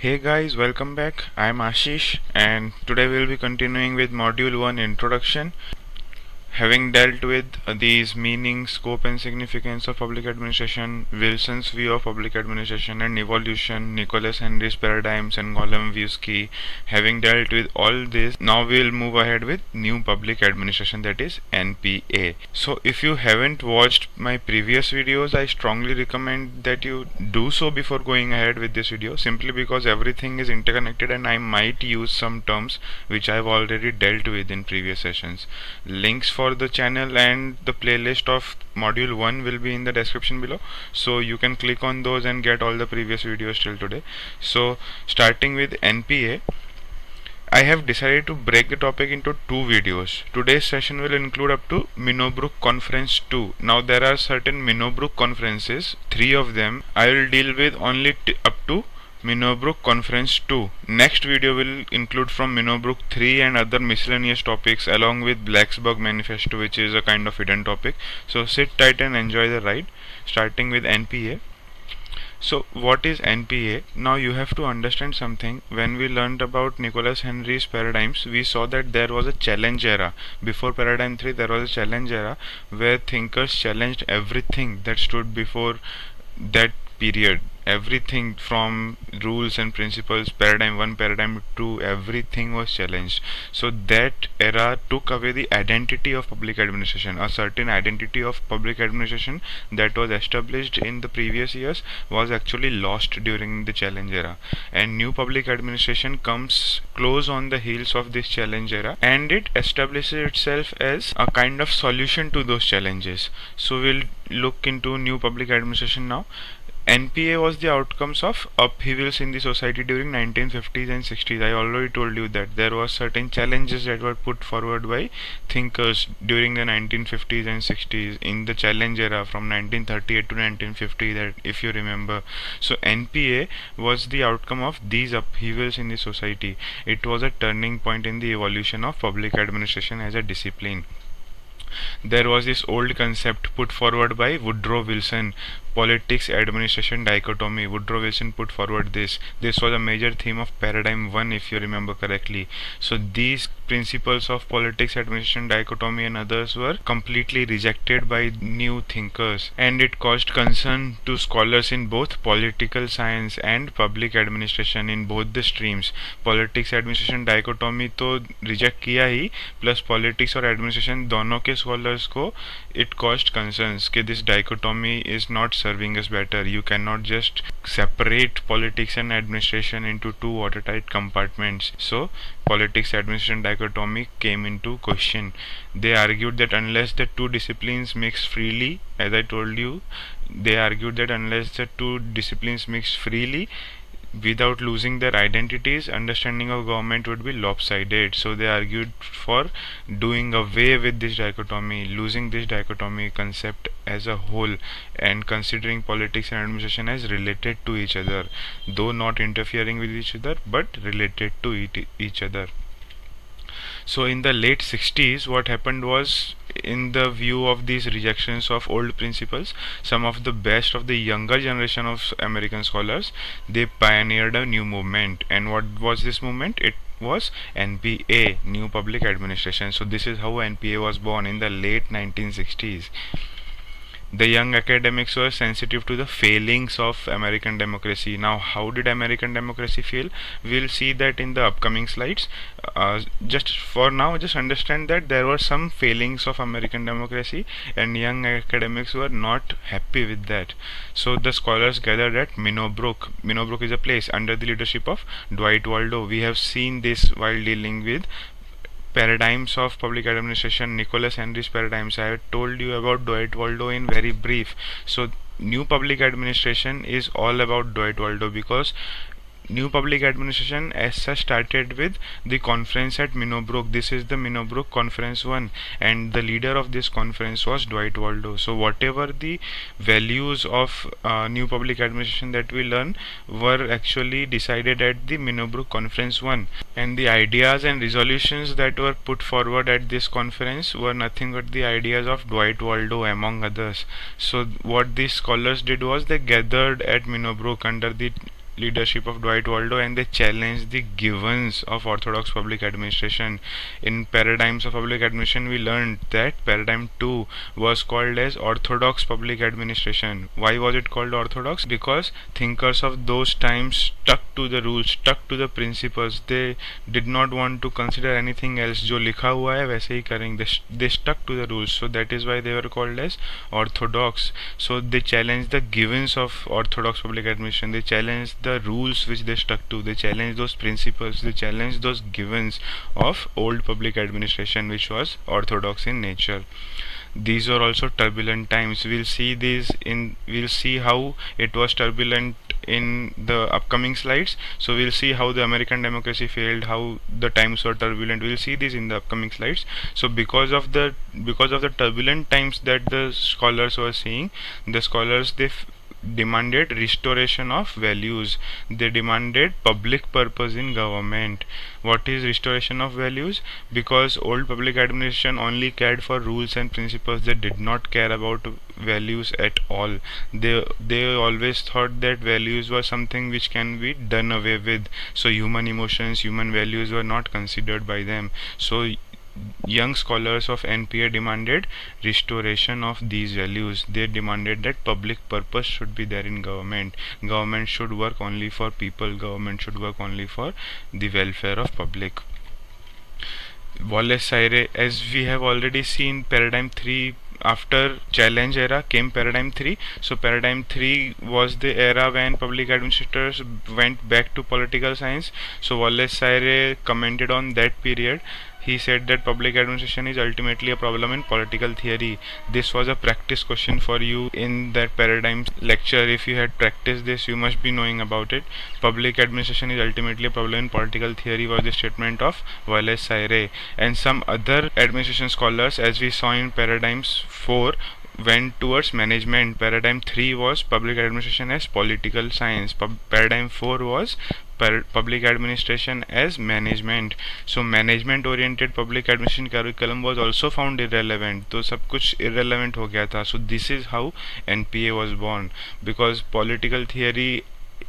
Hey guys, welcome back. I'm Ashish and today we'll be continuing with Module 1 Introduction. Having dealt with these meaning, scope and significance of public administration, Wilson's view of public administration and evolution, Nicholas Henry's paradigms and Golombiewski, having dealt with all this, now we'll move ahead with new public administration, that is NPA. So if you haven't watched my previous videos, I strongly recommend that you do so before going ahead with this video, simply because everything is interconnected and I might use some terms which I've already dealt with in previous sessions. Links for the channel and the playlist of module 1 will be in the description below, so you can click on those and get all the previous videos till today. So starting with NPA, I have decided to break the topic into two videos. Today's session will include up to Minnowbrook Conference 2. Now there are certain Minnowbrook conferences, 3 of them. I will deal with only up to Minnowbrook Conference 2. Next video will include from Minnowbrook 3 and other miscellaneous topics along with Blacksburg Manifesto, which is a kind of hidden topic. So sit tight and enjoy the ride. Starting with NPA. So what is NPA? Now you have to understand something. When we learned about Nicholas Henry's paradigms, we saw that there was a challenge era. Before paradigm 3 there was a challenge era where thinkers challenged everything that stood before that period. Everything from rules and principles, paradigm 1, paradigm 2, everything was challenged. So that era took away the identity of public administration. A certain identity of public administration that was established in the previous years was actually lost during the challenge era, and new public administration comes close on the heels of this challenge era, and it establishes itself as a kind of solution to those challenges. So we'll look into new public administration now. NPA was the outcomes of upheavals in the society during 1950s and 60s. I already told you that there were certain challenges that were put forward by thinkers during the 1950s and 60s in the challenge era from 1938 to 1950, that if you remember. So NPA was the outcome of these upheavals in the society. It was a turning point in the evolution of public administration as a discipline. There was this old concept put forward by Woodrow Wilson, politics administration dichotomy. Woodrow Wilson put forward this. This was a major theme of paradigm 1, if you remember correctly. So these principles of politics administration dichotomy and others were completely rejected by new thinkers, and it caused concern to scholars in both political science and public administration in both the streams. Politics administration dichotomy तो reject किया ही, plus politics और administration दोनों के scholars को it caused concerns कि this dichotomy is not serving us better. You cannot just separate politics and administration into two watertight compartments. So politics administration dichotomy came into question. They argued that unless the two disciplines mix freely, as I told you, they argued that unless the two disciplines mix freely without losing their identities, understanding of government would be lopsided. So they argued for doing away with this dichotomy, losing this dichotomy concept as a whole, and considering politics and administration as related to each other, though not interfering with each other but related to each other. So in the late 60s, what happened was, in the view of these rejections of old principles, some of the best of the younger generation of American scholars, they pioneered a new movement. And what was this movement? It was NPA, New Public Administration. So this is how NPA was born in the late 1960s. The young academics were sensitive to the failings of American democracy. Now, how did American democracy fail? We'll see that in the upcoming slides. Just for now, just understand that there were some failings of American democracy, and young academics were not happy with that. So the scholars gathered at Minnowbrook. Minnowbrook is a place under the leadership of Dwight Waldo. We have seen this while dealing with paradigms of public administration, Nicholas Henry's paradigms. I have told you about Dwight Waldo in very brief. So new public administration is all about Dwight Waldo, because new public administration as such started with the conference at Minnowbrook. This is the Minnowbrook Conference 1, and the leader of this conference was Dwight Waldo. So whatever the values of new public administration that we learn were actually decided at the Minnowbrook Conference 1, and the ideas and resolutions that were put forward at this conference were nothing but the ideas of Dwight Waldo among others. So what these scholars did was they gathered at Minnowbrook under the leadership of Dwight Waldo, and they challenged the givens of orthodox public administration. In Paradigms of Public Administration, we learned that paradigm 2 was called as orthodox public administration. Why was it called orthodox? Because thinkers of those times stuck to the rules, stuck to the principles. They did not want to consider anything else. जो लिखा हुआ है वैसे ही करेंगे. They stuck to the rules, so that is why they were called as orthodox. So they challenged the givens of orthodox public administration. They challenged the rules which they stuck to. They challenged those principles. They challenged those givens of old public administration, which was orthodox in nature. These are also turbulent times. We'll see how it was turbulent in the upcoming slides. So we'll see how the American democracy failed, how the times were turbulent. We'll see this in the upcoming slides. So because of the turbulent times that the scholars were seeing, the scholars demanded restoration of values. They demanded public purpose in government. What is restoration of values? Because old public administration only cared for rules and principles. They did not care about values at all. They always thought that values were something which can be done away with. So human emotions, human values were not considered by them. So young scholars of NPA demanded restoration of these values. They demanded that public purpose should be there in government. Government should work only for people. Government should work only for the welfare of public. Wallace Sirey, as we have already seen, paradigm 3, after challenge era came paradigm 3. So paradigm 3 was the era when public administrators went back to political science. So Wallace Sirey commented on that period. He said that public administration is ultimately a problem in political theory. This was a practice question for you in that paradigm lecture. If you had practiced this, you must be knowing about it. Public administration is ultimately a problem in political theory was the statement of Wallace Sirey. And some other administration scholars, as we saw in paradigms 4, went towards management. Paradigm 3 was public administration as political science. Paradigm 4 was public administration as management. So management oriented public administration curriculum was also found irrelevant. तो सब कुछ irrelevant हो गया था. So this is how NPA was born, because political theory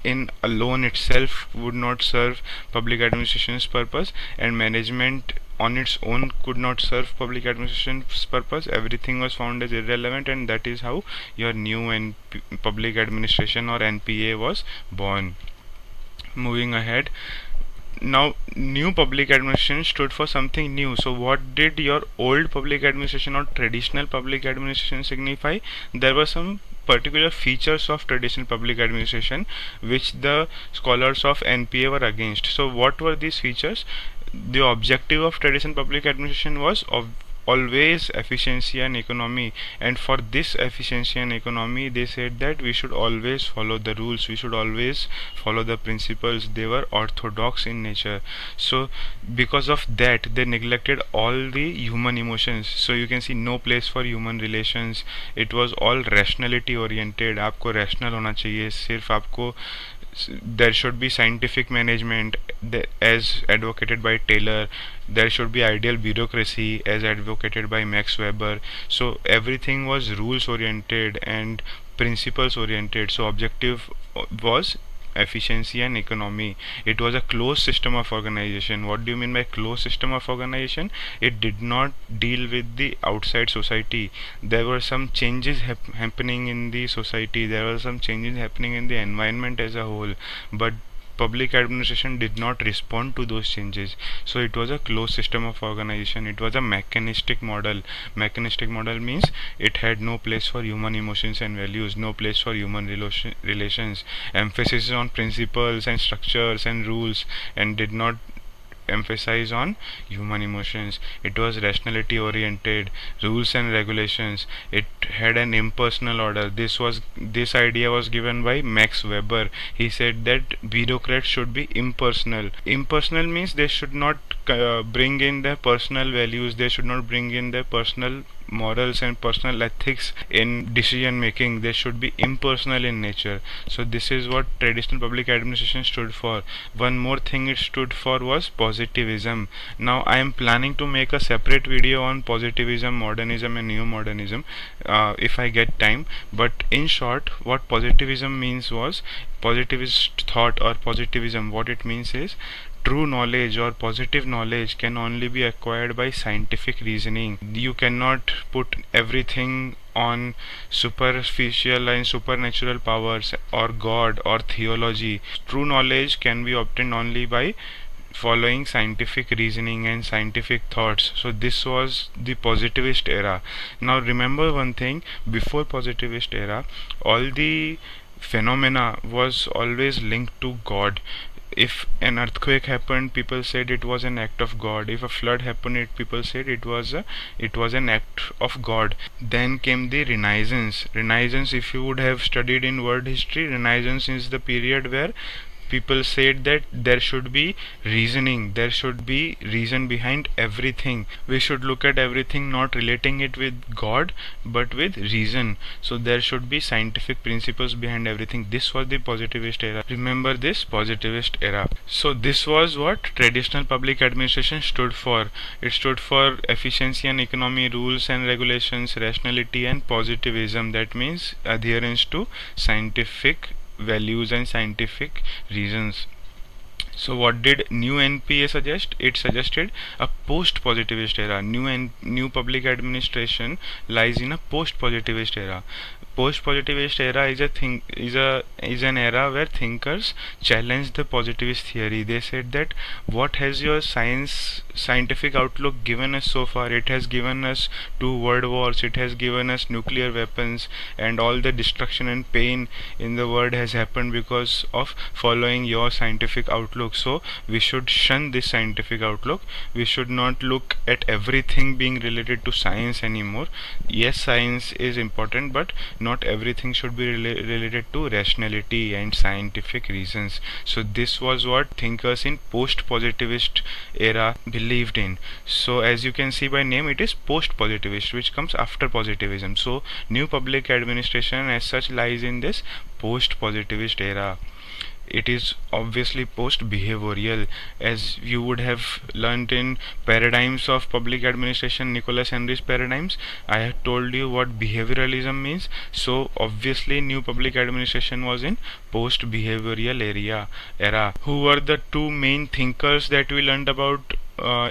in alone itself would not serve public administration's purpose, and management on its own could not serve public administration's purpose. Everything was found as irrelevant, and that is how your new public administration or NPA was born. Moving ahead, now new public administration stood for something new. So what did your old public administration or traditional public administration signify? There were some particular features of traditional public administration which the scholars of NPA were against. So what were these features? The objective of traditional public administration was always efficiency and economy, and for this efficiency and economy they said that we should always follow the rules, we should always follow the principles. They were orthodox in nature. So because of that they neglected all the human emotions. So you can see no place for human relations. It was all rationality oriented. आपको rational होना चाहिए, सिर्फ आपको there should be scientific management as advocated by Taylor. There should be ideal bureaucracy as advocated by Max Weber. So everything was rules oriented and principles oriented. So objective was efficiency and economy. It was a closed system of organization. What do you mean by closed system of organization? It did not deal with the outside society. There were some changes happening in the society. There were some changes happening in the environment as a whole, but public administration did not respond to those changes. So it was a closed system of organization. It was a mechanistic model. Mechanistic model means it had no place for human emotions and values, no place for human relations. Emphasis on principles and structures and rules, and did not emphasize on human emotions. It was rationality oriented, rules and regulations. It had an impersonal order. This idea was given by Max Weber. He said that bureaucrats should be impersonal. Impersonal means they should not bring in their personal values, they should not bring in their personal morals and personal ethics in decision making. They should be impersonal in nature. So this is what traditional public administration stood for. One more thing it stood for was positivism. Now I am planning to make a separate video on positivism, modernism and neo modernism if I get time, but in short what positivism means was positivist thought or positivism, what it means is true knowledge or positive knowledge can only be acquired by scientific reasoning. You cannot put everything on superficial and supernatural powers or God or theology. True knowledge can be obtained only by following scientific reasoning and scientific thoughts. So this was the positivist era. Now remember one thing, before positivist era all the phenomena was always linked to God. If an earthquake happened, people said it was an act of God. If a flood happened, people said it was an act of God. Then came the Renaissance. Renaissance, if you would have studied in world history, Renaissance is the period where people said that there should be reasoning, there should be reason behind everything. We should look at everything not relating it with God but with reason. So there should be scientific principles behind everything. This was the positivist era. Remember this positivist era. So this was what traditional public administration stood for. It stood for efficiency and economy, rules and regulations, rationality and positivism. That means adherence to scientific values and scientific reasons. So what did new NPA suggest? It suggested a post-positivist era. New public administration lies in a post-positivist era. Post-positivist era is an era where thinkers challenged the positivist theory. They said that what has your scientific outlook given us so far? It has given us 2 world wars, it has given us nuclear weapons, and all the destruction and pain in the world has happened because of following your scientific outlook. So we should shun this scientific outlook. We should not look at everything being related to science anymore. Yes, science is important, but not everything should be related to rationality and scientific reasons. So this was what thinkers in post-positivist era believed in. So as you can see by name, it is post-positivist, which comes after positivism. So new public administration as such lies in this post-positivist era. It is obviously post-behavioral, as you would have learnt in paradigms of public administration, Nicholas Henry's paradigms. I have told you what behavioralism means. So obviously new public administration was in post-behavioral era. Who were the 2 main thinkers that we learned about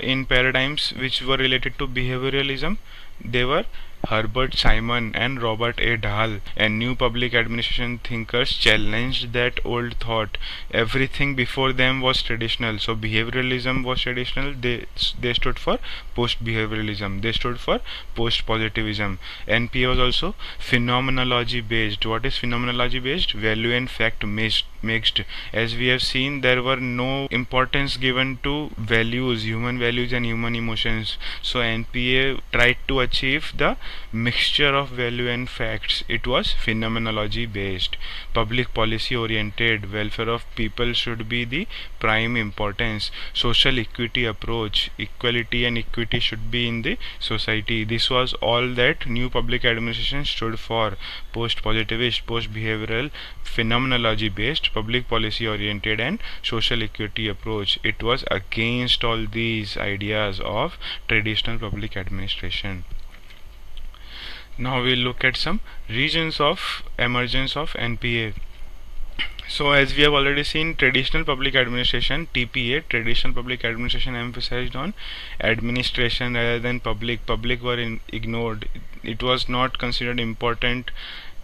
in paradigms which were related to behavioralism? They were Herbert Simon and Robert A. Dahl. And new public administration thinkers challenged that old thought. Everything before them was traditional. So behavioralism was traditional. They stood for post-behavioralism. They stood for post-positivism. NPA was also phenomenology based. What is phenomenology based? Value and fact mixed. As we have seen, there were no importance given to values, human values and human emotions. So NPA tried to achieve the mixture of value and facts. It was phenomenology based. Public policy oriented. Welfare of people should be the prime importance. Social equity approach. Equality and equity should be in the society. This was all that new public administration stood for. Post-positivist, post-behavioral, phenomenology based, public policy oriented and social equity approach. It was against all these ideas of traditional public administration. Now we'll look at some reasons of emergence of NPA. So as we have already seen, traditional public administration, TPA, traditional public administration, emphasized on administration rather than public. Public were ignored. It was not considered important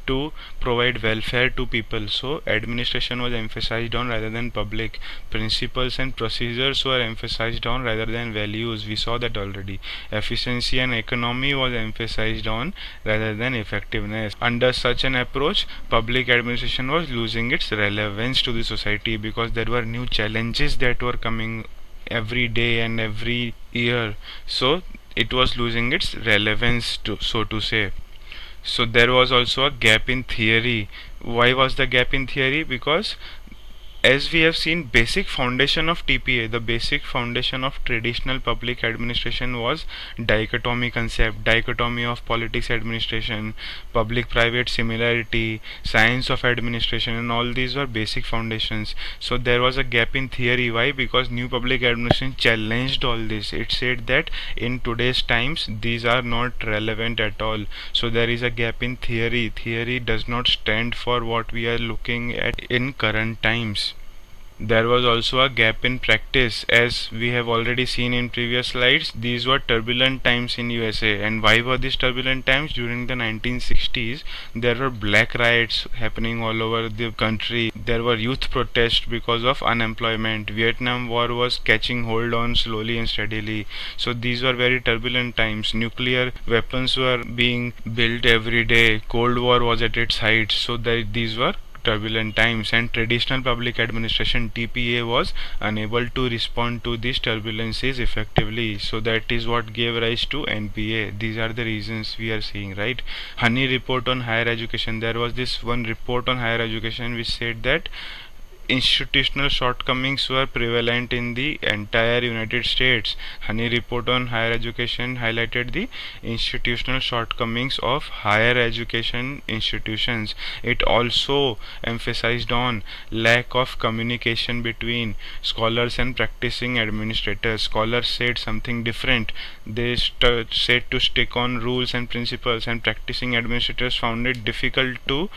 to provide welfare to people. So administration was emphasized on rather than public. Principles and procedures were emphasized on rather than values. We saw that already. Efficiency and economy was emphasized on rather than effectiveness. Under such an approach, public administration was losing its relevance to the society because there were new challenges that were coming every day and every year. So it was losing its relevance, so to say. So there was also a gap in theory. Why was the gap in theory? Because as we have seen, basic foundation of TPA, the basic foundation of traditional public administration was dichotomy concept, dichotomy of politics administration, public private similarity, science of administration, and all these were basic foundations. So there was a gap in theory. Why? Because new public administration challenged all this. It said that in today's times these are not relevant at all. So there is a gap in theory. Theory does not stand for what we are looking at in current times. There was also a gap in practice. As we have already seen in previous slides, these were turbulent times in USA. And why were these turbulent times? During the 1960s, there were black riots happening all over the country. There were youth protests because of unemployment. Vietnam War was catching hold on slowly and steadily. So these were very turbulent times. Nuclear weapons were being built every day. Cold War was at its height. So these were turbulent times, and traditional public administration TPA was unable to respond to these turbulences effectively. So that is what gave rise to NPA. These are the reasons we are seeing, right? Honey report on higher education. There was this one report on higher education which said that institutional shortcomings were prevalent in the entire United States. Honey report on higher education highlighted the institutional shortcomings of higher education institutions. It also emphasized on lack of communication between scholars and practicing administrators. Scholars said something different. They said to stick on rules and principles, and practicing administrators found it difficult to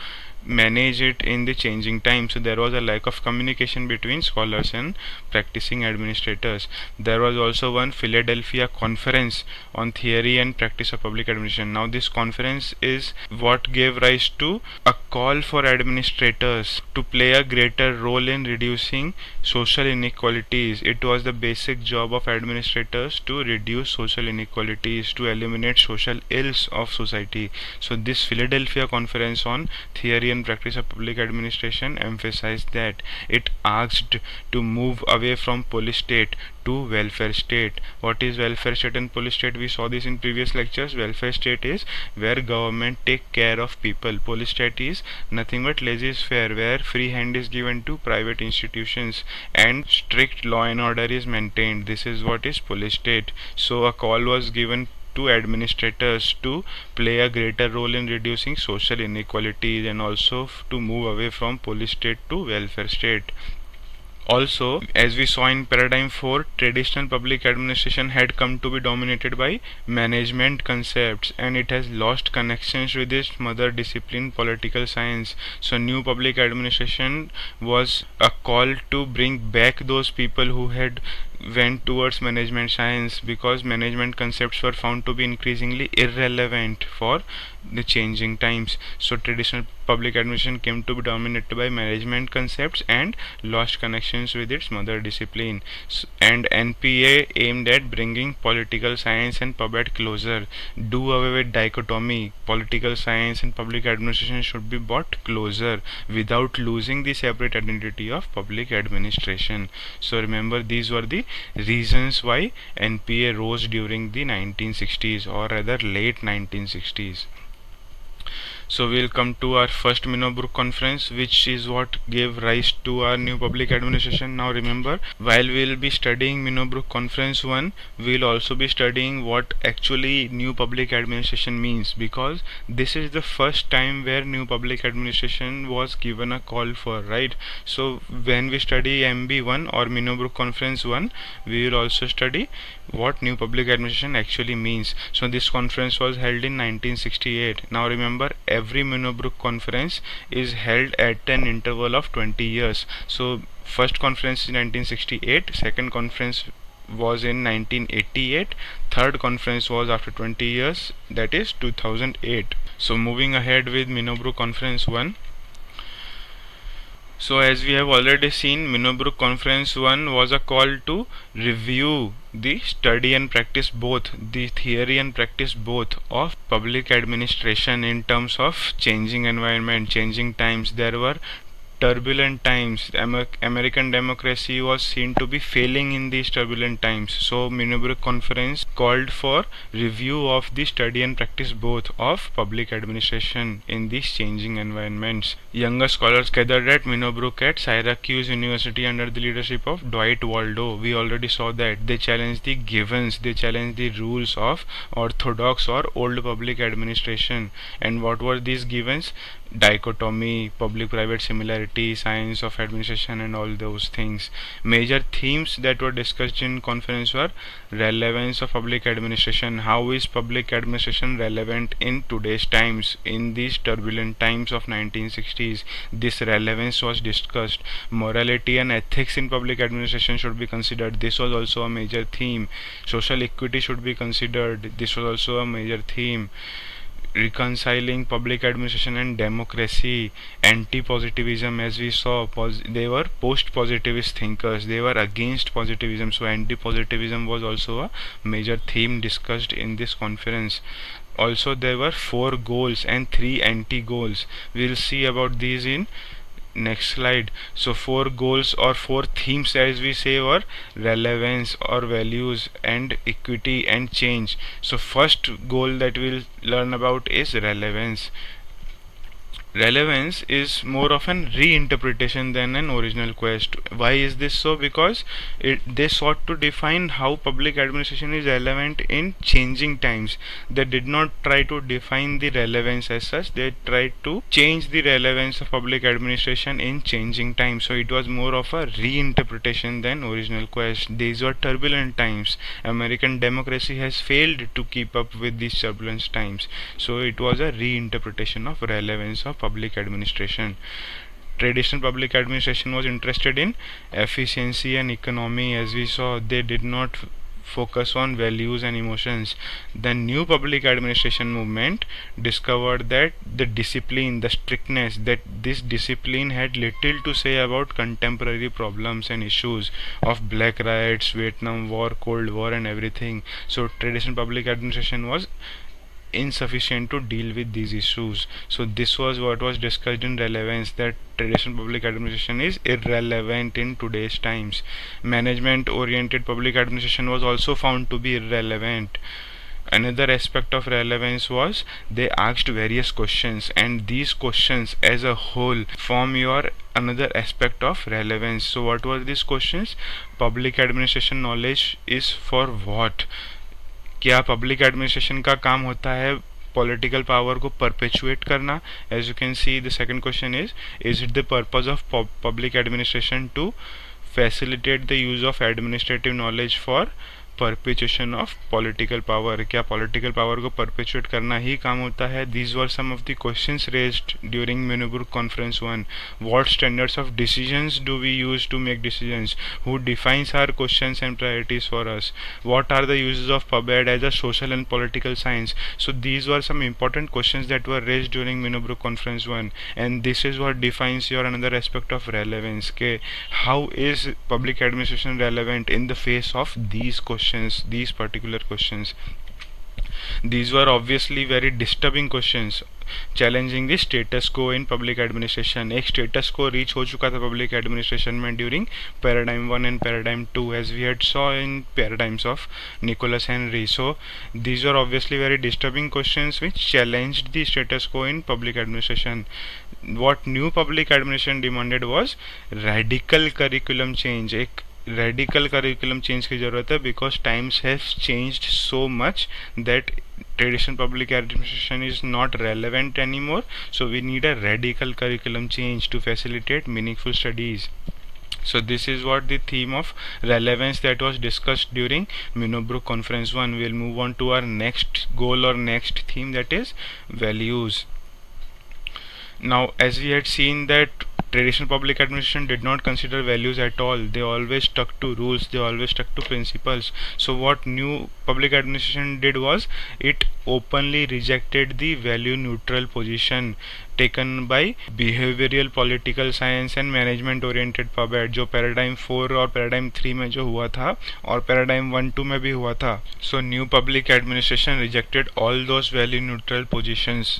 manage it in the changing times. So there was a lack of communication between scholars and practicing administrators. There was also one Philadelphia conference on theory and practice of public administration. Now this conference is what gave rise to a call for administrators to play a greater role in reducing social inequalities. It was the basic job of administrators to reduce social inequalities, to eliminate social ills of society. So this Philadelphia conference on theory and practice of public administration emphasized that. It asked to move away from police state to welfare state. What is welfare state and police state? We saw this in previous lectures. Welfare state is where government take care of people. Police state is nothing but laissez-faire, where free hand is given to private institutions and strict law and order is maintained. This is what is police state. So a call was given to administrators to play a greater role in reducing social inequalities and also to move away from police state to welfare state. Also, as we saw in paradigm 4, traditional public administration had come to be dominated by management concepts, and it has lost connections with its mother discipline, political science. So new public administration was a call to bring back those people who had went towards management science, because management concepts were found to be increasingly irrelevant for the changing times. So traditional public administration came to be dominated by management concepts and lost connections with its mother discipline. And NPA aimed at bringing political science and PubEd closer. Do away with dichotomy. Political science and public administration should be brought closer without losing the separate identity of public administration. So remember, these were the reasons why NPA rose during the 1960s, or rather late 1960s. So we'll come to our first Minobrook conference, which is what gave rise to our new public administration. Now remember, while we'll be studying Minobrook conference 1, we'll also be studying what actually new public administration means, because this is the first time where new public administration was given a call for, right? So when we study MB1 or Minobrook conference 1, we will also study what new public administration actually means. So this conference was held in 1968. Now remember, every Minobrook conference is held at an interval of 20 years. So first conference in 1968, second conference was in 1988, third conference was after 20 years, that is 2008. So moving ahead with Minobrook conference 1. So as we have already seen, Minobrook Conference 1 was a call to review the study and practice both, the theory and practice both of public administration in terms of changing environment, changing times. There were turbulent times. American democracy was seen to be failing in these turbulent times. So Munich Conference called for review of the study and practice both of public administration in these changing environments. Younger scholars gathered at Minobrook at Syracuse University under the leadership of Dwight Waldo. We already saw that they challenged the givens, they challenged the rules of orthodox or old public administration. And what were these givens? Dichotomy, public-private similarity, science of administration, and all those things. Major themes that were discussed in conference were relevance of public administration. How is public administration relevant in today's times, in these turbulent times of 1960s? This relevance was discussed. Morality and ethics in public administration should be considered. This was also a major theme. Social equity should be considered. This was also a major theme. Reconciling public administration and democracy, anti-positivism, as we saw, they were post-positivist thinkers, they were against positivism, so anti-positivism was also a major theme discussed in this conference. Also there were 4 goals and 3 anti-goals. We'll see about these in next slide. So 4 goals or 4 themes, as we say, were relevance or values and equity and change. So first goal that we'll learn about is relevance. Relevance is more of an reinterpretation than an original quest. Why is this so? Because they sought to define how public administration is relevant in changing times. They did not try to define the relevance as such, they tried to change the relevance of public administration in changing times. So it was more of a reinterpretation than original quest. These were turbulent times. American democracy has failed to keep up with these turbulent times. So it was a reinterpretation of relevance of public administration. Traditional public administration was interested in efficiency and economy. As we saw, they did not focus on values and emotions. The new public administration movement discovered that the discipline, the strictness, that this discipline had little to say about contemporary problems and issues of black riots, Vietnam War, Cold War, and everything. So traditional public administration was insufficient to deal with these issues. So this was what was discussed in relevance, that traditional public administration is irrelevant in today's times. Management oriented public administration was also found to be irrelevant. Another aspect of relevance was they asked various questions, and these questions as a whole form your another aspect of relevance. So what were these questions? Public administration knowledge is for what? क्या public administration का काम होता है political power को perpetuate करना? As you can see the second question is it the purpose of public administration to facilitate the use of administrative knowledge for perpetuation of political power? क्या political power को perpetuate करना ही काम होता है? These were some of the questions raised during Minnowbrook conference 1. What standards of decisions do we use to make decisions? Who defines our questions and priorities for us? What are the uses of PubAd as a social and political science? So these were some important questions that were raised during Minobrook Conference 1, and this is what defines your another aspect of relevance. Okay, how is public administration relevant in the face of these questions, these particular questions? These were obviously very disturbing questions, challenging the status quo in public administration. एक status quo reach हो चुका था public administration में during paradigm 1 and paradigm 2, as we had saw in paradigms of Nicholas Henry. So these were obviously very disturbing questions which challenged the status quo in public administration. What new public administration demanded was radical curriculum change. एक radical curriculum change की ज़रूरत है, because times have changed so much that traditional public administration is not relevant anymore. So we need a radical curriculum change to facilitate meaningful studies. So this is what the theme of relevance that was discussed during Minobrook Conference 1. We'll move on to our next goal or next theme, that is values. Now, as we had seen that traditional public administration did not consider values at all. They always stuck to rules, they always stuck to principles. So what new public administration did was it openly rejected the value neutral position taken by behavioral political science and management oriented PubEd, जो paradigm 4 और paradigm 3 में जो हुआ था और paradigm 1-2 में भी हुआ था. So new public administration rejected all those value neutral positions.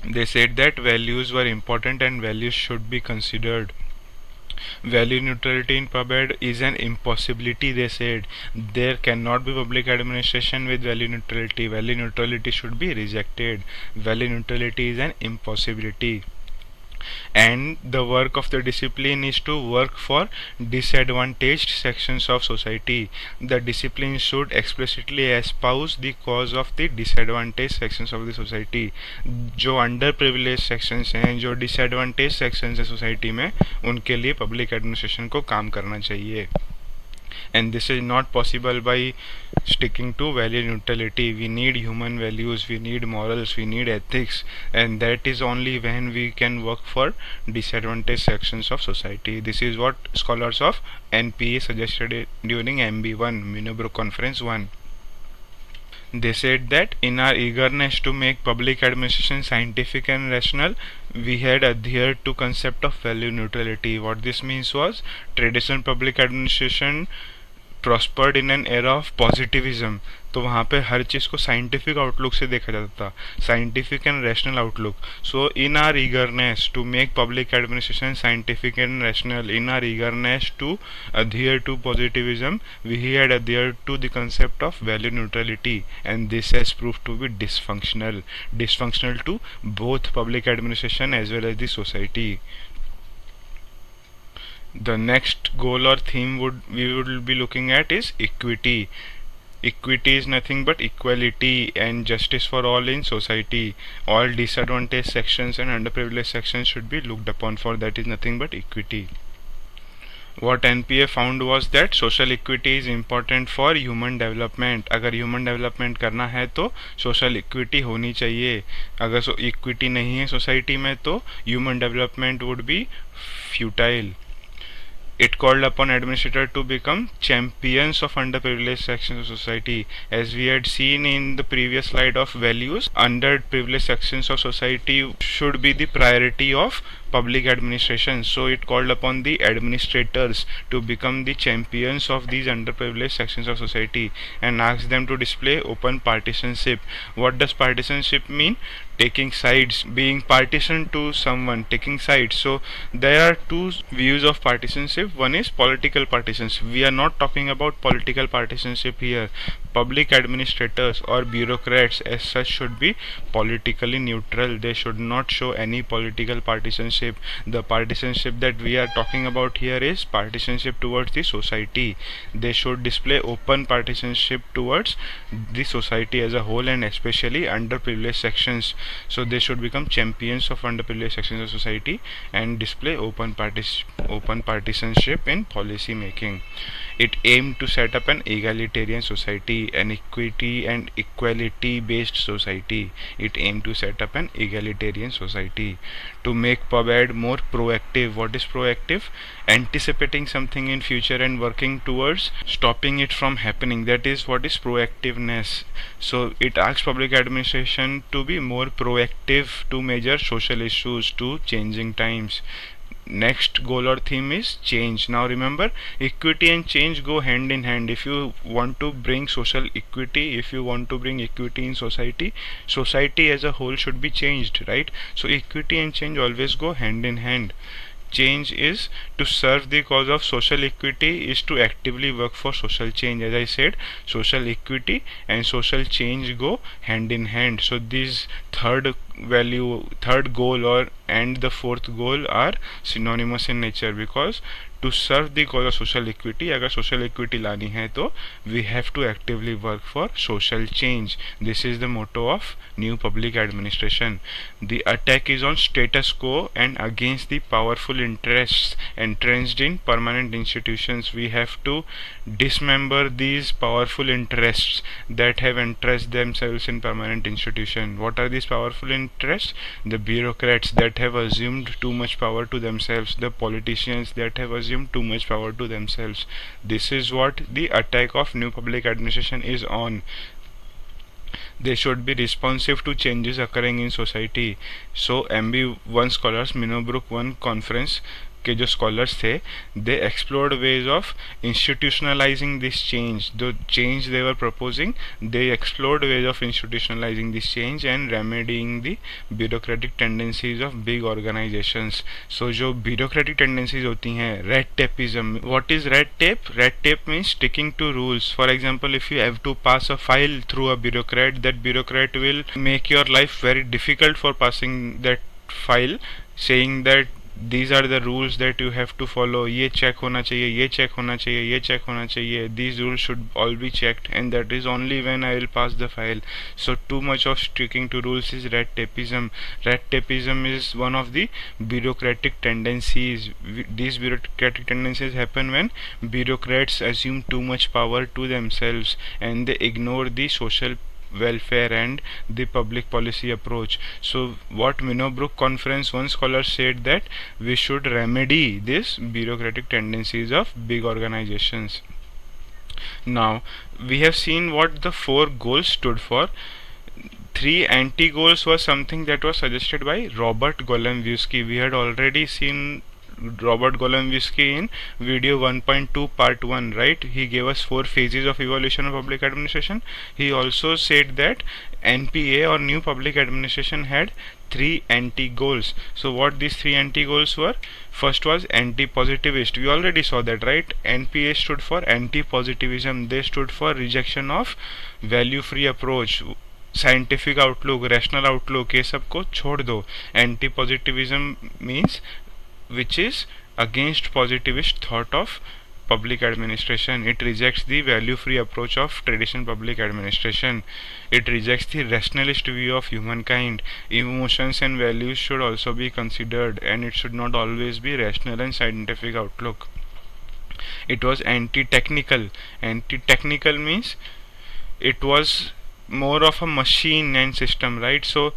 They said that values were important and values should be considered. Value neutrality in PubEd is an impossibility, they said. There cannot be public administration with value neutrality. Value neutrality should be rejected. Value neutrality is an impossibility. And the work of the discipline is to work for disadvantaged sections of society. The discipline should explicitly espouse the cause of the disadvantaged sections of the society. जो under privilege sections हैं, जो disadvantage sections हैं society में, उनके लिए public administration को काम करना चाहिए. And this is not possible by sticking to value neutrality. We need human values, we need morals, we need ethics, and that is only when we can work for disadvantaged sections of society. This is what scholars of NPA suggested during MB1, Minobrook Conference 1. They said that in our eagerness to make public administration scientific and rational, we had adhered to concept of value neutrality. What this means was, traditional public administration prospered in an era of positivism. तो वहाँ पे हर चीज़ को scientific outlook से देखा जाता था, scientific and rational outlook. So in our eagerness to make public administration scientific and rational, in our eagerness to adhere to positivism, we had adhered to the concept of value neutrality, and this has proved to be dysfunctional to both public administration as well as the society. The next goal or theme we would be looking at is equity. Equity is nothing but equality and justice for all in society. All disadvantaged sections and underprivileged sections should be looked upon for. That is nothing but equity. What NPA found was that social equity is important for human development. अगर human development करना है तो social equity होनी चाहिए. अगर equity नहीं है society में तो human development would be futile. It called upon administrators to become champions of underprivileged sections of society. As we had seen in the previous slide of values, underprivileged sections of society should be the priority of public administration. So it called upon the administrators to become the champions of these underprivileged sections of society and asked them to display open partisanship. What does partisanship mean? Taking sides, being partisan to someone, taking sides. So there are two views of partisanship. One is political partisanship. We are not talking about political partisanship here. Public administrators or bureaucrats as such should be politically neutral. They should not show any political partisanship. The partisanship that we are talking about here is partisanship towards the society. They should display open partisanship towards the society as a whole and especially underprivileged sections. So they should become champions of underprivileged sections of society and display open partisanship in policy making. It aimed to set up an egalitarian society, an equity and equality based society. It aimed to set up an egalitarian society. To make PubEd more proactive. What is proactive? Anticipating something in future and working towards stopping it from happening. That is what is proactiveness. So it asks public administration to be more proactive to measure social issues to changing times. Next goal or theme is change. Now remember, equity and change go hand in hand. If you want to bring social equity, if you want to bring equity in society, society as a whole should be changed, right? So equity and change always go hand in hand. Change is to serve the cause of social equity, is to actively work for social change. As I said, social equity and social change go hand in hand. So these third goal and the fourth goal are synonymous in nature, because to serve the cause of social equity, अगर social equity लानी है तो we have to actively work for social change. This is the motto of new public administration. The attack is on status quo and against the powerful interests entrenched in permanent institutions. We have to dismember these powerful interests that have entrenched themselves in permanent institution. What are these powerful interests? The bureaucrats that have assumed too much power to themselves, the politicians that have assumed too much power to themselves. This is what the attack of new public administration is on. They should be responsive to changes occurring in society. So MB1 scholars, Minobrook 1 conference, के जो scholars थे, they explored ways of institutionalizing this change. The change they were proposing, they explored ways of institutionalizing this change and remedying the bureaucratic tendencies of big organizations. So जो bureaucratic tendencies होती हैं, red tapeism. What is red tape? Red tape means sticking to rules. For example, if you have to pass a file through a bureaucrat, that bureaucrat will make your life very difficult for passing that file, saying that these are the rules that you have to follow. ये check होना चाहिए, ये check होना चाहिए, ये check होना चाहिए. These rules should all be checked, and that is only when I will pass the file. So too much of sticking to rules is red tapeism. Red tapeism is one of the bureaucratic tendencies. These bureaucratic tendencies happen when bureaucrats assume too much power to themselves and they ignore the social welfare and the public policy approach. So what Minnow-Brook conference, one scholar said that we should remedy this bureaucratic tendencies of big organizations. Now we have seen what the 4 goals stood for. 3 anti-goals was something that was suggested by Robert Golembiewski. We had already seen Robert Golembiewski in video 1.2 part 1, right? He gave us 4 phases of evolution of public administration. He also said that NPA or new public administration had 3 anti-goals. So what these 3 anti-goals were? First was anti-positivist. We already saw that, right? NPA stood for anti-positivism. They stood for rejection of value-free approach, scientific outlook, rational outlook. ये सब को छोड़ दो. Anti-positivism means which is against positivist thought of public administration. It rejects the value-free approach of traditional public administration. It rejects the rationalist view of humankind. Emotions and values should also be considered, and it should not always be rational and scientific outlook. It was anti-technical. Anti-technical means it was more of a machine and system, right? So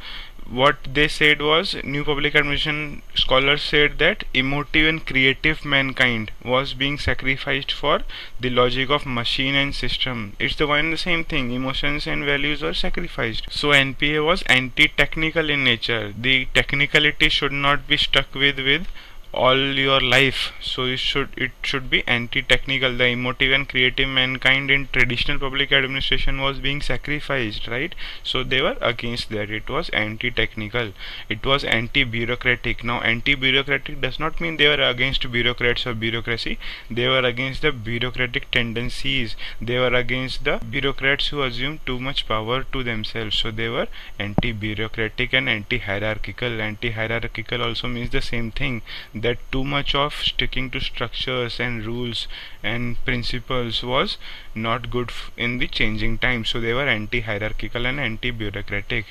what they said was, new public administration scholars said that emotive and creative mankind was being sacrificed for the logic of machine and system. It's the one and the same thing. Emotions and values were sacrificed. So NPA was anti-technical in nature. The technicality should not be stuck with all your life. So it should be anti-technical. The emotive and creative mankind in traditional public administration was being sacrificed, right? So they were against that. It was anti-technical. It was anti-bureaucratic. Now anti-bureaucratic does not mean they were against bureaucrats or bureaucracy. They were against the bureaucratic tendencies. They were against the bureaucrats who assume too much power to themselves. So they were anti-bureaucratic and anti-hierarchical. Anti-hierarchical also means the same thing, that too much of sticking to structures and rules and principles was not good in the changing times. So they were anti-hierarchical and anti-bureaucratic.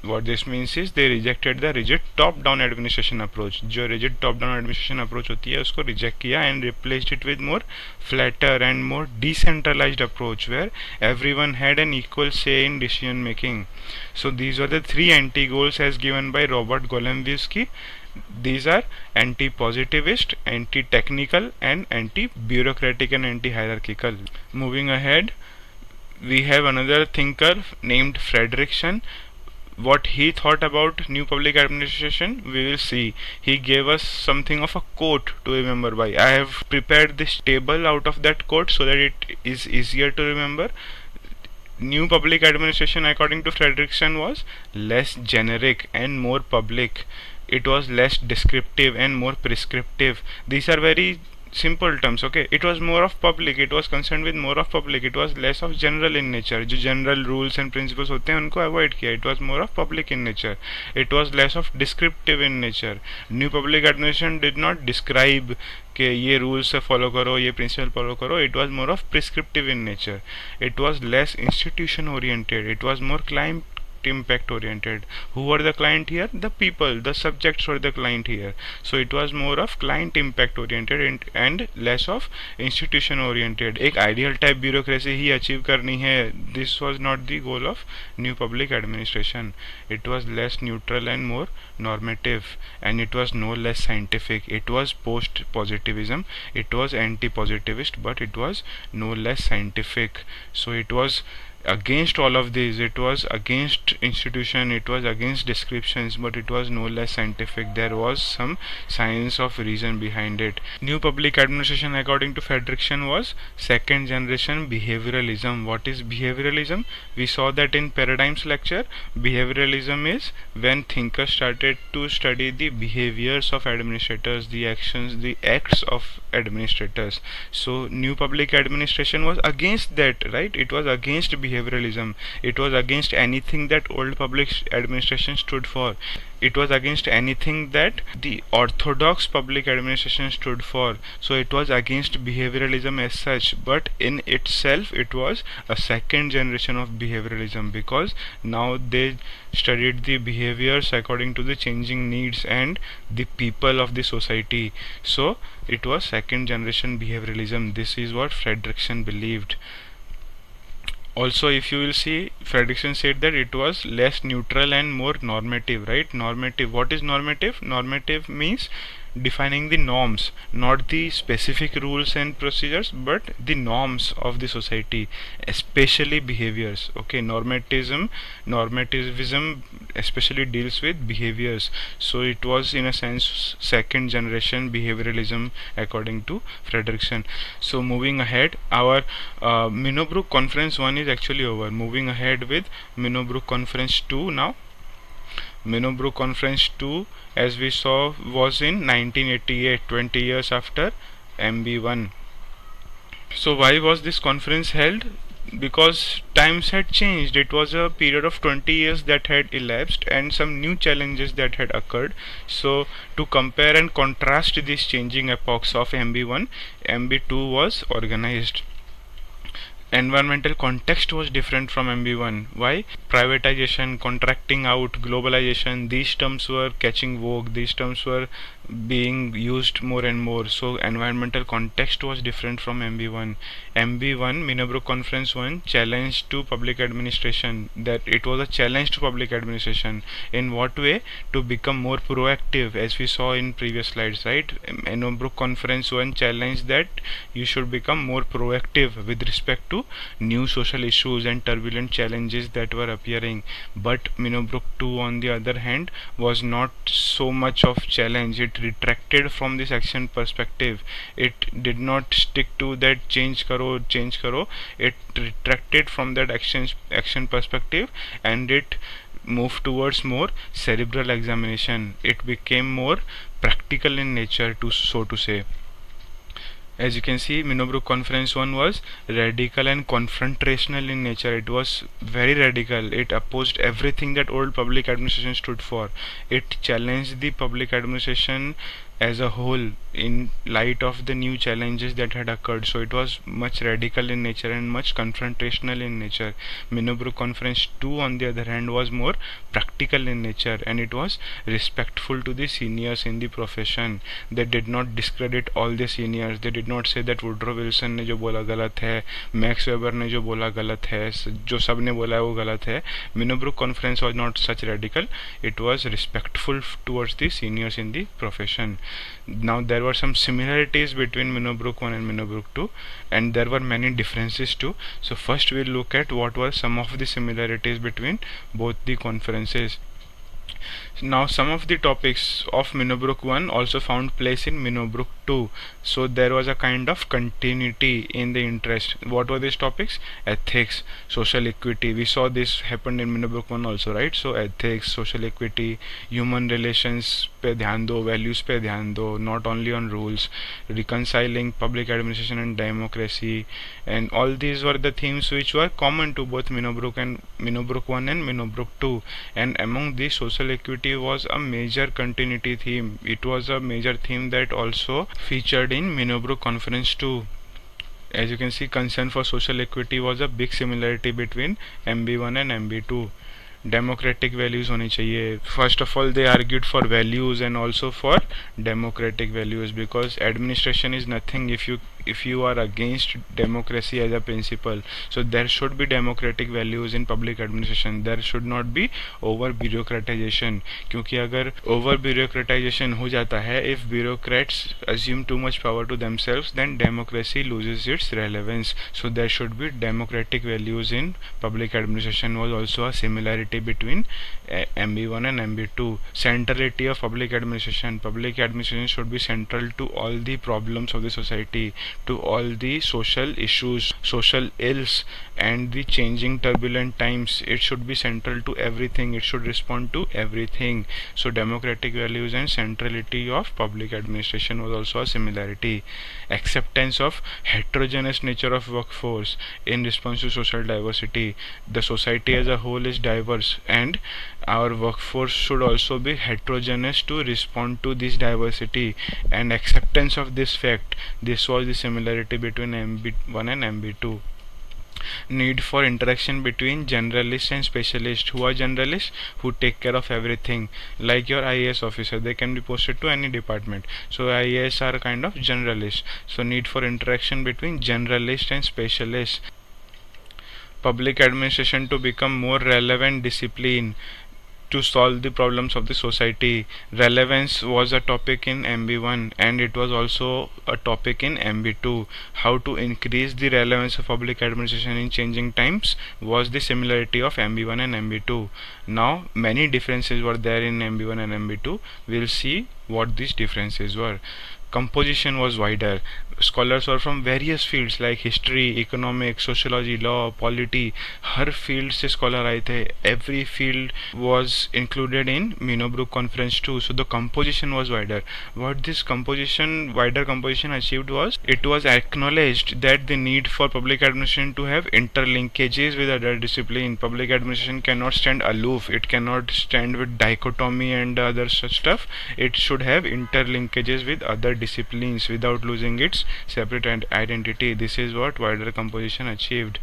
What this means is they rejected the rigid top-down administration approach. जो rigid top-down administration approach होती है उसको reject किया and replaced it with more flatter and more decentralized approach where everyone had an equal say in decision making. So these are the 3 anti-goals as given by Robert Golembiewski. These are anti-positivist, anti-technical and anti-bureaucratic and anti-hierarchical. Moving ahead, we have another thinker named Fredrickson. What he thought about new public administration, we will see. He gave us something of a quote to remember by. I have prepared this table out of that quote so that it is easier to remember. New public administration according to Fredrickson was less generic and more public. It was less descriptive and more prescriptive. These are very simple terms, okay? It was more of public. It was concerned with more of public. It was less of general in nature. जो general rules and principles होते हैं उनको avoid किया. It was more of public in nature. It was less of descriptive in nature. New public administration did not describe कि ये rules से follow करो, ये principle follow करो. It was more of prescriptive in nature. It was less institution oriented. It was more client impact oriented. Who were the client here? The people, the subjects were the client here. So it was more of client impact oriented and less of institution oriented. एक ideal type bureaucracy ही achieve करनी है. This was not the goal of new public administration. It was less neutral and more normative, and it was no less scientific. It was post positivism. It was anti positivist, but it was no less scientific. So it was against all of these. It was against institution, it was against descriptions, but it was no less scientific. There was some science of reason behind it. New public administration according to Fredrickson was second generation behavioralism. What is behavioralism? We saw that in paradigms lecture. Behavioralism is when thinkers started to study the behaviors of administrators, the actions, the acts of administrators. So new public administration was against that, right? It was against behavioralism. It was against anything that old public administration stood for. It was against anything that the orthodox public administration stood for. So it was against behavioralism as such, but in itself it was a second generation of behavioralism, because now they studied the behaviors according to the changing needs and the people of the society. So it was second generation behavioralism. This is what Fredrickson believed. Also, if you will see, Fredrickson said that it was less neutral and more normative, right? Normative. What is normative? Normative means defining the norms, not the specific rules and procedures, but the norms of the society, especially behaviors. Okay, normativism especially deals with behaviors. So it was in a sense second generation behavioralism according to Fredrickson. So moving ahead, our Minobrook Conference 1 is actually over. Moving ahead with Minobrook Conference 2 now. Minobrook Conference 2, as we saw, was in 1988, 20 years after MB1. So why was this conference held? Because times had changed. It was a period of 20 years that had elapsed and some new challenges that had occurred. So to compare and contrast these changing epochs of MB1, MB2 was organized. Environmental context was different from MB1. Why? Privatization, contracting out, globalization, these terms were catching vogue, these terms were being used more and more. So environmental context was different from MB1. MB1, Minobrook Conference 1, challenge to public administration. That it was a challenge to public administration. In what way? To become more proactive, as we saw in previous slides, right? Minobrook Conference 1 challenge that you should become more proactive with respect to new social issues and turbulent challenges that were appearing. But Minobrook 2 on the other hand was not so much of challenge. It retracted from this action perspective. It did not stick to that change karo. It retracted from that action perspective, and it moved towards more cerebral examination. It became more practical in nature, so to say. As you can see, Minobrook Conference 1 was radical and confrontational in nature. It was very radical. It opposed everything that old public administration stood for. It challenged the public administration as a whole in light of the new challenges that had occurred. So it was much radical in nature and much confrontational in nature. Minobrook Conference 2 on the other hand was more practical in nature, and it was respectful to the seniors in the profession. They did not discredit all the seniors. They did not say that Woodrow Wilson ने जो बोला गलत है, Max Weber ने जो बोला गलत है, जो सब ने बोला है वो गलत है. Minobrook Conference was not such radical. It was respectful towards the seniors in the profession. Now there were some similarities between Minobrook 1 and Minobrook 2, and there were many differences too. So first we'll look at what were some of the similarities between both the conferences. Now some of the topics of Minobrook 1 also found place in Minobrook 2. So there was a kind of continuity in the interest. What were these topics? Ethics, social equity. We saw this happened in Minobrook 1 also, right? So ethics, social equity, human relations पे ध्यान दो, values पे ध्यान दो, not only on rules, reconciling public administration and democracy, and all these were the themes which were common to both Minobrook 1 and Minobrook 2. And among these, social equity was a major continuity theme. It was a major theme that also featured in Minobrook Conference 2. As you can see, concern for social equity was a big similarity between MB1 and MB2. Democratic values होनी चाहिए. First of all, they argued for values and also for democratic values, because administration is nothing if you if you are against democracy as a principle, so there should be democratic values in public administration. There should not be over bureaucratization, क्योंकि अगर over bureaucratization हो जाता है, if bureaucrats assume too much power to themselves, then democracy loses its relevance. So there should be democratic values in public administration. Was also a similarity between MB1 and MB2. Centrality of public administration. Public administration should be central to all the problems of the society, to all the social issues, social ills, and the changing turbulent times. It should be central to everything. It should respond to everything. So democratic values and centrality of public administration was also a similarity. Acceptance of heterogeneous nature of workforce in response to social diversity. The society as a whole is diverse, and our workforce should also be heterogeneous to respond to this diversity, and acceptance of this fact. This was the similarity between MB1 and MB2. Need for interaction between generalists and specialists. Who are generalists? Who take care of everything, like your IAS officer. They can be posted to any department, so IAS are kind of generalists. So need for interaction between generalists and specialists. Public administration to become more relevant discipline to solve the problems of the society. Relevance was a topic in MB1, and it was also a topic in MB2. How to increase the relevance of public administration in changing times was the similarity of MB1 and MB2. Now many differences were there in MB1 and MB2. We'll see what these differences were. Composition was wider. Scholars were from various fields like history, economics, sociology, law, polity. Her field से scholar आए थे. Every field was included in Minobrook Conference too. So the composition was wider. What this wider composition achieved was, it was acknowledged that the need for public administration to have interlinkages with other discipline. Public administration cannot stand aloof. It cannot stand with dichotomy and other such stuff. It should have interlinkages with other disciplines without losing its separate identity. This is what wider composition achieved.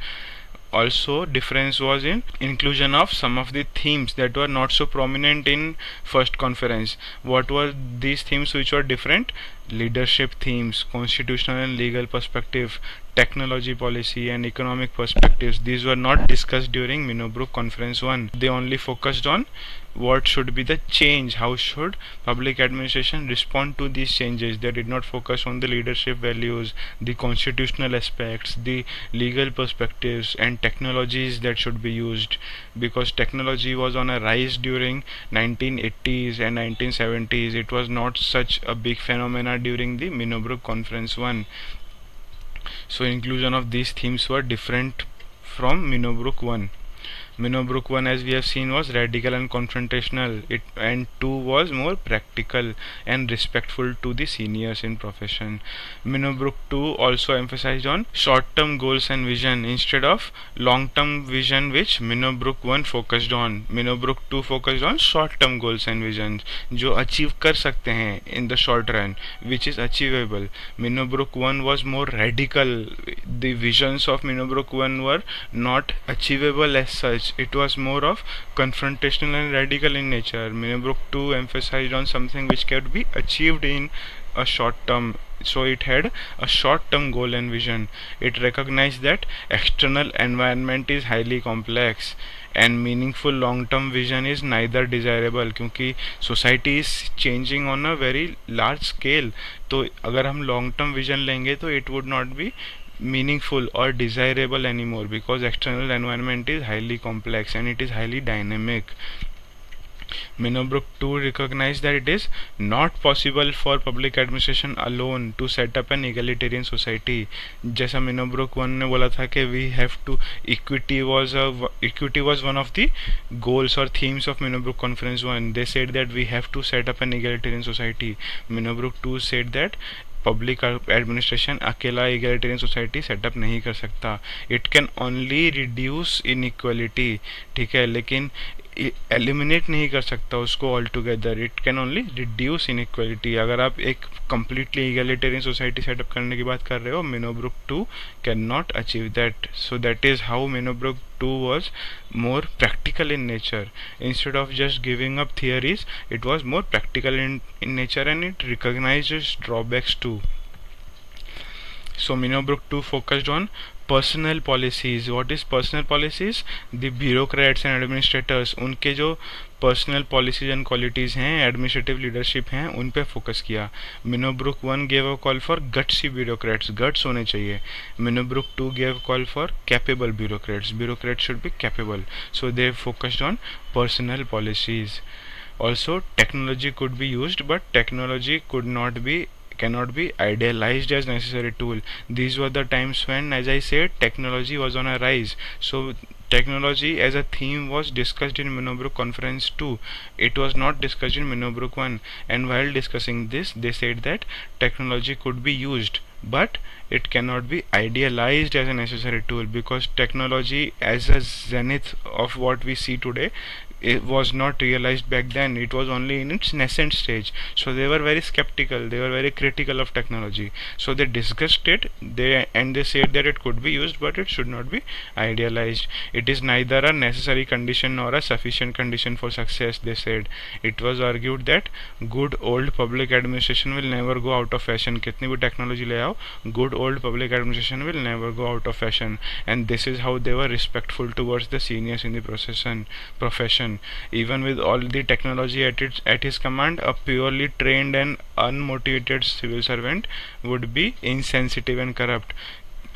Also, difference was in inclusion of some of the themes that were not so prominent in first conference. What were these themes which were different? Leadership themes, constitutional and legal perspective, technology policy, and economic perspectives. These were not discussed during Minobrook Conference 1. They only focused on what should be the change, how should public administration respond to these changes. They did not focus on the leadership values, the constitutional aspects, the legal perspectives, and technologies that should be used, because technology was on a rise during 1980s and 1970s. It was not such a big phenomena during the Minobrook Conference 1. So inclusion of these themes were different from Minobrook 1. Minobrook 1, as we have seen, was radical and confrontational, and 2 was more practical and respectful to the seniors in profession. Minobrook 2 also emphasized on short-term goals and vision instead of long-term vision, which Minobrook 1 focused on. Minobrook 2 focused on short-term goals and visions, जो achieve कर सकते हैं in the short run, which is achievable. Minobrook 1 was more radical. The visions of Minobrook 1 were not achievable as such. It was more of confrontational and radical in nature. Minobrook 2 emphasized on something which could be achieved in a short term. So it had a short term goal and vision. It recognized that external environment is highly complex and meaningful long term vision is neither desirable, क्योंकि society is changing on a very large scale. तो अगर हम long term vision लेंगे तो it would not be meaningful or desirable anymore, because external environment is highly complex and it is highly dynamic. Minobrook 2 recognized that it is not possible for public administration alone to set up an egalitarian society. जैसा Minobrook 1 ने बोला था कि we have to equity was one of the goals or themes of Minobrook Conference 1. They said that we have to set up an egalitarian society. Minobrook 2 said that public administration अकेला egalitarian society setup नहीं कर सकता. It can only reduce inequality, ठीक है, लेकिन eliminate नहीं कर सकता उसको all together. It can only reduce inequality. अगर आप एक कम्प्लीटली इगैलिटेरियन सोसाइटी सेटअप करने की बात कर रहे हो, Minobrook 2 can not achieve that. So that is how Minobrook 2 was more practical in nature. Instead of just giving up theories, it was more practical in nature, and it recognizes drawbacks too. So Minobrook 2 focused on personal policies. What is personal policies? The bureaucrats and administrators, उनके जो personal policies and qualities हैं, administrative leadership हैं, उन पे focus किया. Minnowbrook 1 gave a call for gutsy bureaucrats, guts होने चाहिए. Minnowbrook 2 gave call for capable bureaucrats, bureaucrats should be capable. So they focused on personal policies. Also technology could be used, but technology cannot be idealized as necessary tool. These were the times when, as I said, technology was on a rise. So technology as a theme was discussed in Minobrook Conference 2. It was not discussed in Minobrook 1. And while discussing this, they said that technology could be used, but it cannot be idealized as a necessary tool, because technology as a zenith of what we see today, it was not realized back then. It was only in its nascent stage. So they were very skeptical, they were very critical of technology. So they discussed it, they said that it could be used, but it should not be idealized. It is neither a necessary condition nor a sufficient condition for success, they said. It was argued that good old public administration will never go out of fashion. कितनी भी technology ले आओ, good old public administration will never go out of fashion. And this is how they were respectful towards the seniors in the profession. Even with all the technology at his command, a purely trained and unmotivated civil servant would be insensitive and corrupt.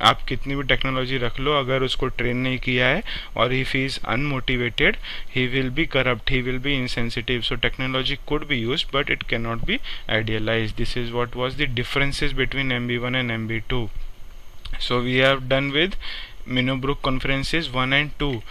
आप कितनी भी technology रख लो, अगर उसको train नहीं किया है और if he is unmotivated, he will be corrupt, he will be insensitive. So technology could be used, but it can not be idealised. This is what was the differences between MB1 and MB2. So we have done with Minobrook conferences 1 and 2.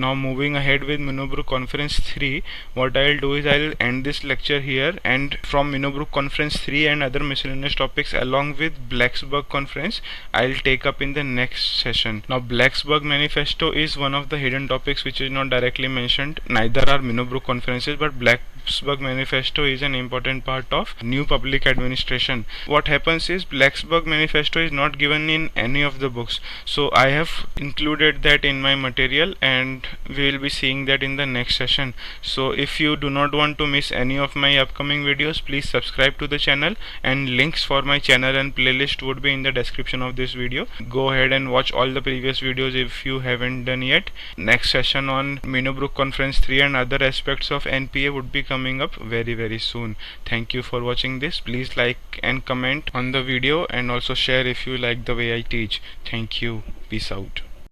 Now moving ahead with Minobrook conference 3, what I'll do is I'll end this lecture here, and from Minobrook conference 3 and other miscellaneous topics along with Blacksburg conference, I'll take up in the next session. Now Blacksburg manifesto is one of the hidden topics which is not directly mentioned. Neither are Minobrook conferences, but Blacksburg manifesto is an important part of new public administration. What happens is Blacksburg manifesto is not given in any of the books, so I have included that in my material, and we will be seeing that in the next session. So if you do not want to miss any of my upcoming videos, please subscribe to the channel, and links for my channel and playlist would be in the description of this video. Go ahead and watch all the previous videos if you haven't done yet. Next session on Minobrook conference 3 and other aspects of NPA would be coming up very soon. Thank you for watching this. Please like and comment on the video, and also share if you like the way I teach. Thank you. Peace out.